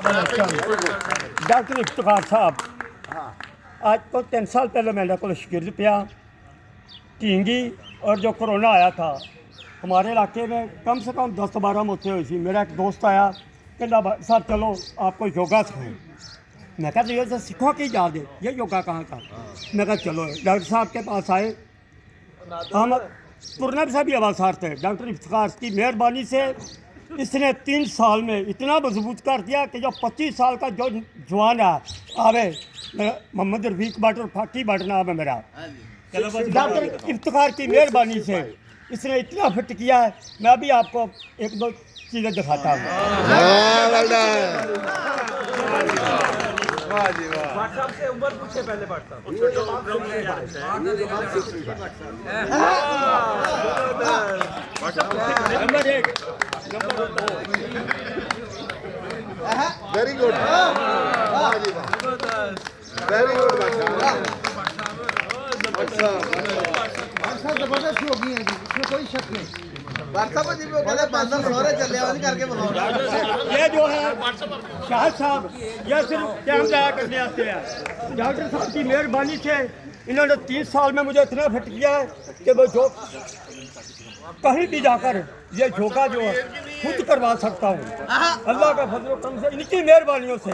Doctor Iftikhar साहब, आज तो 3 साल पहले मेरे को शिकिर पिया टींगी और जो कोरोना आया था हमारे इलाके में कम से कम 10-12 मौतें हुई थी। मेरा एक दोस्त आया कहना साहब चलो आपको योगा सिखाएं। मैं कहा ये तो सीखो की जा दे, ये योगा कहाँ का। मैं कहा चलो डॉक्टर साहब के पास आए। हम पूर्णब साहब भी आवाज़ार थे। डॉक्टर इफ्तिखार की मेहरबानी से इसने 3 साल में इतना मजबूत कर दिया कि जो 25 साल का जो जवान है आवे, मोहम्मद रफीक भट्ट और फाकी भट्ट नाम है मेरा। डॉक्टर इफ्तिखार की मेहरबानी से इसने इतना फिट किया है। मैं अभी आपको 1-2 चीज़ें दिखाता हूँ। से उम्र पूछे पहले number 1 very good, very good. जबरदस्त योगी है जी, इसमें कोई शक नहीं। ये जो है शाह साहब ये सिर्फ कैंप लाया करने आते हैं। डॉक्टर साहब की मेहरबानी से इन्होंने 3 साल में मुझे इतना फिट किया है कि वो जो कहीं भी जाकर ये योगा जो है खुद करवा सकता हूँ। अल्लाह का फजल करम से, इनकी मेहरबानियों से।